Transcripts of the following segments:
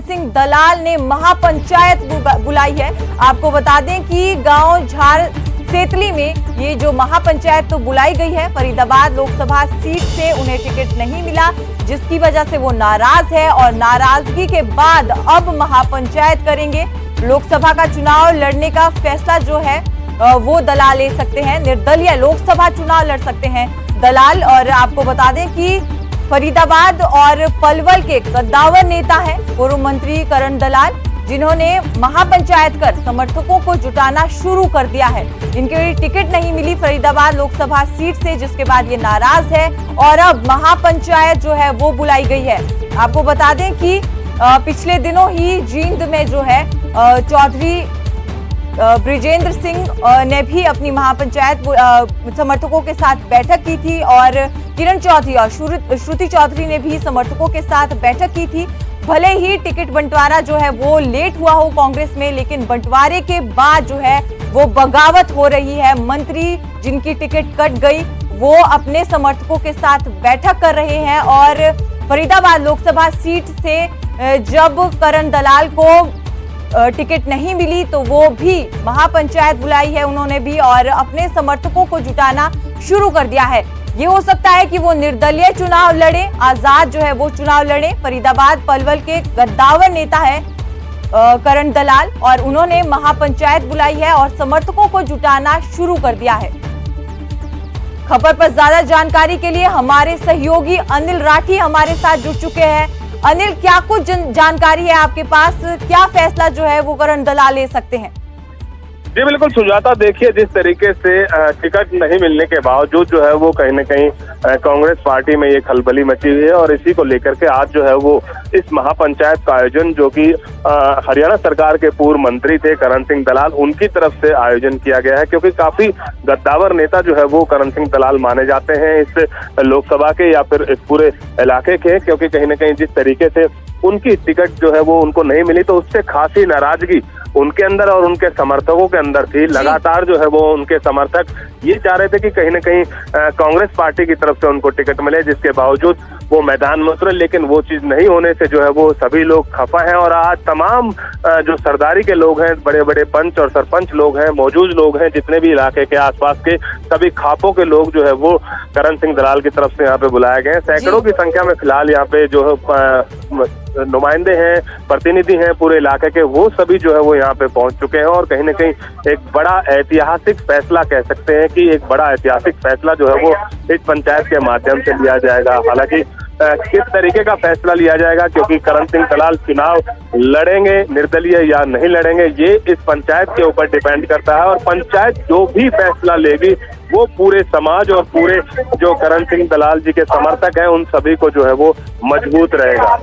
सिंह दलाल ने महापंचायत बुलाई है। आपको बता दें कि गांव झार सेतली में ये जो महापंचायत तो बुलाई गई है। फरीदाबाद लोकसभा सीट से उन्हें टिकट नहीं मिला, जिसकी वजह से वो नाराज है और नाराजगी के बाद अब महापंचायत करेंगे। लोकसभा का चुनाव लड़ने का फैसला जो है वो दलाल ले सकते हैं। निर्दलीय लोकसभा चुनाव लड़ सकते हैं दलाल। और आपको बता दें कि फरीदाबाद और पलवल के कद्दावर नेता है पूर्व मंत्री करण दलाल, जिन्होंने महापंचायत कर समर्थकों को जुटाना शुरू कर दिया है। इनके टिकट नहीं मिली फरीदाबाद लोकसभा सीट से, जिसके बाद ये नाराज है और अब महापंचायत जो है वो बुलाई गई है। आपको बता दें कि पिछले दिनों ही जींद में जो है चौधरी ब्रिजेंद्र सिंह ने भी अपनी महापंचायत समर्थकों के साथ बैठक की थी और किरण चौधरी और श्रुति चौधरी ने भी समर्थकों के साथ बैठक की थी। भले ही टिकट बंटवारा जो है वो लेट हुआ हो कांग्रेस में, लेकिन बंटवारे के बाद जो है वो बगावत हो रही है। मंत्री जिनकी टिकट कट गई वो अपने समर्थकों के साथ बैठक कर रहे हैं और फरीदाबाद लोकसभा सीट से जब करण दलाल को टिकट नहीं मिली तो वो भी महापंचायत बुलाई है उन्होंने भी और अपने समर्थकों को जुटाना शुरू कर दिया है। ये हो सकता है कि वो निर्दलीय चुनाव लड़े, आजाद जो है वो चुनाव लड़े। फरीदाबाद पलवल के गद्दावर नेता है करण दलाल और उन्होंने महापंचायत बुलाई है और समर्थकों को जुटाना शुरू कर दिया है। खबर पर ज्यादा जानकारी के लिए हमारे सहयोगी अनिल राठी हमारे साथ जुड़ चुके हैं। अनिल, क्या कुछ जानकारी है आपके पास? क्या फैसला जो है वो करण दलाल ले सकते हैं? जी बिल्कुल सुजाता, देखिए जिस तरीके से टिकट नहीं मिलने के बावजूद जो है वो कहीं न कहीं कांग्रेस पार्टी में ये खलबली मची हुई है और इसी को लेकर के आज जो है वो इस महापंचायत का आयोजन, जो कि हरियाणा सरकार के पूर्व मंत्री थे करण सिंह दलाल, उनकी तरफ से आयोजन किया गया है। क्योंकि काफी गद्दावर नेता जो है वो करण सिंह दलाल माने जाते हैं इस लोकसभा के या फिर इस पूरे इलाके के, क्योंकि कहीं न कहीं जिस तरीके से उनकी टिकट जो है वो उनको नहीं मिली तो उससे खासी नाराजगी उनके अंदर और उनके समर्थकों के अंदर थी। लगातार जो है वो उनके समर्थक ये चाह रहे थे कि कहीं न कहीं कांग्रेस पार्टी की तरफ से उनको टिकट मिले, जिसके बावजूद वो मैदान में उतरे, लेकिन वो चीज नहीं होने से जो है वो सभी लोग खफा हैं। और आज तमाम जो सरदारी के लोग हैं, बड़े बड़े पंच और सरपंच लोग हैं, मौजूद लोग हैं, जितने भी इलाके के आसपास के सभी खापों के लोग जो है वो करण सिंह दलाल की तरफ से यहाँ पे बुलाए गए हैं। सैकड़ों की संख्या में फिलहाल यहाँ पे जो है नुमाइंदे हैं, प्रतिनिधि हैं पूरे इलाके के, वो सभी जो है वो यहाँ पे पहुंच चुके हैं और कहीं न कहीं एक बड़ा ऐतिहासिक फैसला कह सकते हैं कि एक बड़ा ऐतिहासिक फैसला जो है वो इस पंचायत के माध्यम से लिया जाएगा। हालांकि किस तरीके का फैसला लिया जाएगा, क्योंकि करण सिंह दलाल चुनाव लड़ेंगे निर्दलीय या नहीं लड़ेंगे, ये इस पंचायत के ऊपर डिपेंड करता है और पंचायत जो भी फैसला लेगी वो पूरे समाज और पूरे जो करण सिंह दलाल जी के समर्थक हैं उन सभी को जो है वो मजबूत रहेगा।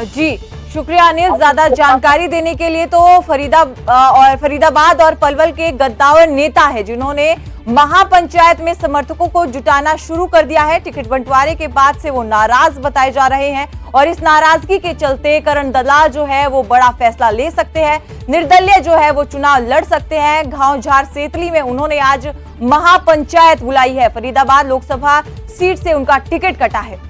जी शुक्रिया अनिल, ज्यादा जानकारी देने के लिए। तो फरीदाबाद और पलवल के गद्दावर नेता है जिन्होंने महापंचायत में समर्थकों को जुटाना शुरू कर दिया है। टिकट बंटवारे के बाद से वो नाराज बताए जा रहे हैं और इस नाराजगी के चलते करण दलाल जो है वो बड़ा फैसला ले सकते हैं। निर्दलीय जो है वो चुनाव लड़ सकते हैं। गांव झार सेतली में उन्होंने आज महापंचायत बुलाई है। फरीदाबाद लोकसभा सीट से उनका टिकट कटा है।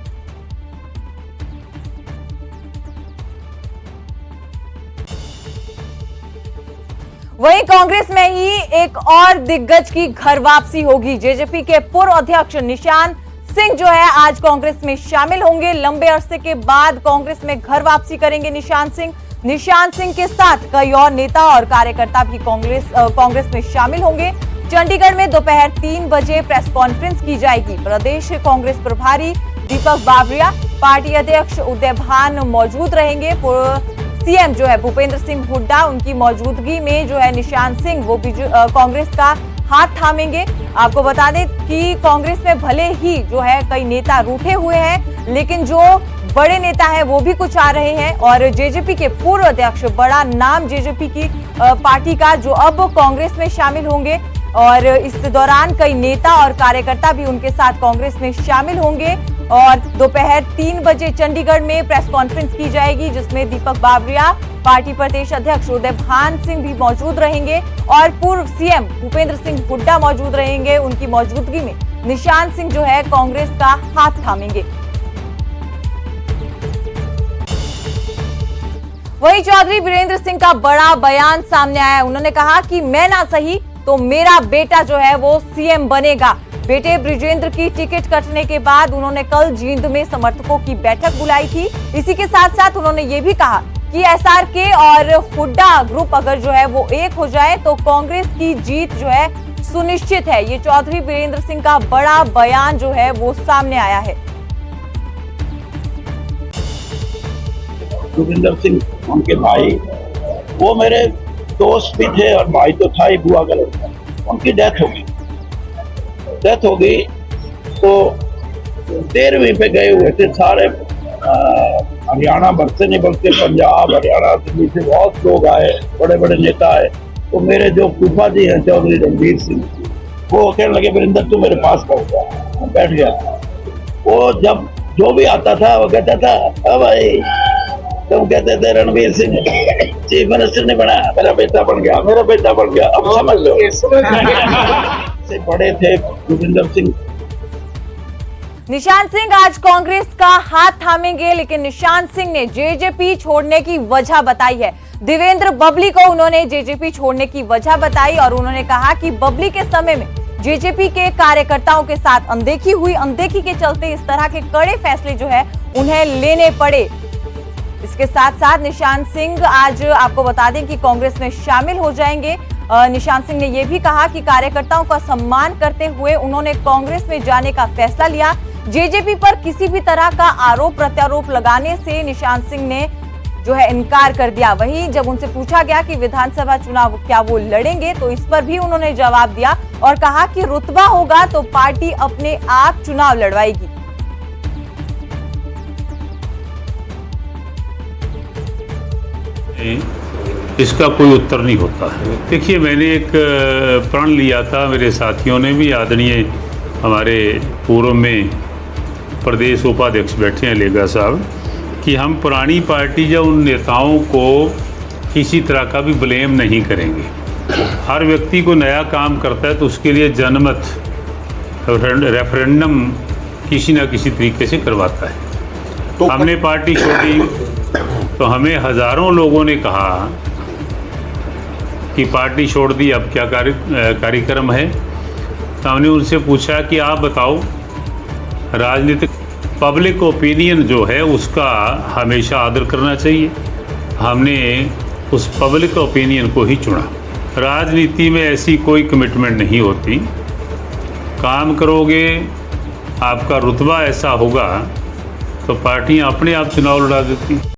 वहीं कांग्रेस में ही एक और दिग्गज की घर वापसी होगी। जेजेपी के पूर्व अध्यक्ष निशान सिंह जो है आज कांग्रेस में शामिल होंगे। लंबे अरसे के बाद कांग्रेस में घर वापसी करेंगे निशान सिंह। निशान सिंह के साथ कई और नेता और कार्यकर्ता भी कांग्रेस में शामिल होंगे। चंडीगढ़ में दोपहर 3 बजे प्रेस कॉन्फ्रेंस की जाएगी। प्रदेश कांग्रेस प्रभारी दीपक बाबरिया, पार्टी अध्यक्ष उदय भान मौजूद रहेंगे। सीएम जो है भूपेंद्र सिंह हुड्डा, उनकी मौजूदगी में जो है निशान सिंह वो कांग्रेस का हाथ थामेंगे। आपको बता दें कि कांग्रेस में भले ही जो है कई नेता रूठे हुए हैं, लेकिन जो बड़े नेता हैं वो भी कुछ आ रहे हैं और जेजेपी के पूर्व अध्यक्ष, बड़ा नाम जेजेपी की पार्टी का, जो अब कांग्रेस में शामिल होंगे और इस दौरान कई नेता और कार्यकर्ता भी उनके साथ कांग्रेस में शामिल होंगे। और दोपहर 3 बजे चंडीगढ़ में प्रेस कॉन्फ्रेंस की जाएगी, जिसमें दीपक बाबरिया, पार्टी प्रदेश अध्यक्ष उदय भान सिंह भी मौजूद रहेंगे और पूर्व सीएम भूपेंद्र सिंह हुड्डा मौजूद रहेंगे। उनकी मौजूदगी में निशान सिंह जो है कांग्रेस का हाथ थामेंगे। वहीं चौधरी वीरेंद्र सिंह का बड़ा बयान सामने आया। उन्होंने कहा कि मैं ना सही तो मेरा बेटा जो है वो सीएम बनेगा। बेटे ब्रिजेंद्र की टिकट कटने के बाद उन्होंने कल जींद में समर्थकों की बैठक बुलाई थी। इसी के साथ साथ उन्होंने ये भी कहा कि एसआरके और हुड्डा ग्रुप अगर जो है वो एक हो जाए तो कांग्रेस की जीत जो है सुनिश्चित है। ये चौधरी वीरेंद्र सिंह का बड़ा बयान जो है वो सामने आया है। जोगिंदर सिंह उनके भाई, वो मेरे दोस्त भी थे और भाई तो था ही, बुआ का लड़का। उनकी डेथ हो गई तो 13वीं पे गए हुए थे सारे हरियाणा भर से नहीं बल्कि पंजाब, हरियाणा, दिल्ली से बहुत लोग आए, बड़े बड़े नेता आए। तो मेरे जो फूफा जी हैं चौधरी रणवीर सिंह, वो कहने लगे वीरेंद्र तू मेरे पास बैठ जा। मैं बैठ गया। वो जब जो भी आता था वो कहता था अब भाई तुम कहते थे रणवीर सिंह चीफ मिनिस्टर नहीं बना, मेरा बेटा बन गया, मेरा बेटा बन गया। अब समझ लो से बड़े थे जोगिंदर सिंह। निशांत सिंह आज कांग्रेस का हाथ थामेंगे, लेकिन निशांत सिंह ने जेजेपी छोड़ने की वजह बताई है। देवेंद्र बबली को उन्होंने जेजेपी छोड़ने की वजह बताई और उन्होंने कहा कि बबली के समय में जेजेपी के कार्यकर्ताओं के साथ अनदेखी हुई। अनदेखी के चलते इस तरह के कड़े फैसले जो है उन्हें लेने पड़े। इसके साथ साथ निशांत सिंह आज आपको बता दें कि कांग्रेस में शामिल हो जाएंगे। निशांत सिंह ने यह भी कहा कि कार्यकर्ताओं का सम्मान करते हुए उन्होंने कांग्रेस में जाने का फैसला लिया। जेजेपी पर किसी भी तरह का आरोप प्रत्यारोप लगाने से निशांत सिंह ने जो है इनकार कर दिया। वहीं जब उनसे पूछा गया कि विधानसभा चुनाव क्या वो लड़ेंगे तो इस पर भी उन्होंने जवाब दिया और कहा कि रुतबा होगा तो पार्टी अपने आप चुनाव लड़वाएगी। इसका कोई उत्तर नहीं होता है। देखिए, मैंने एक प्रण लिया था, मेरे साथियों ने भी, आदरणीय हमारे पूर्व में प्रदेश उपाध्यक्ष बैठे हैं लेगा साहब, कि हम पुरानी पार्टी या उन नेताओं को किसी तरह का भी ब्लेम नहीं करेंगे। हर व्यक्ति को नया काम करता है तो उसके लिए जनमत रेफरेंडम किसी न किसी तरीके से करवाता है। तो हमने पार्टी छोड़ी तो हमें हजारों लोगों ने कहा कि पार्टी छोड़ दी, अब क्या कार्यक्रम है। तो हमने उनसे पूछा कि आप बताओ, राजनीतिक पब्लिक ओपिनियन जो है उसका हमेशा आदर करना चाहिए। हमने उस पब्लिक ओपिनियन को ही चुना। राजनीति में ऐसी कोई कमिटमेंट नहीं होती। काम करोगे, आपका रुतबा ऐसा होगा तो पार्टियां अपने आप चुनाव लड़ा देती।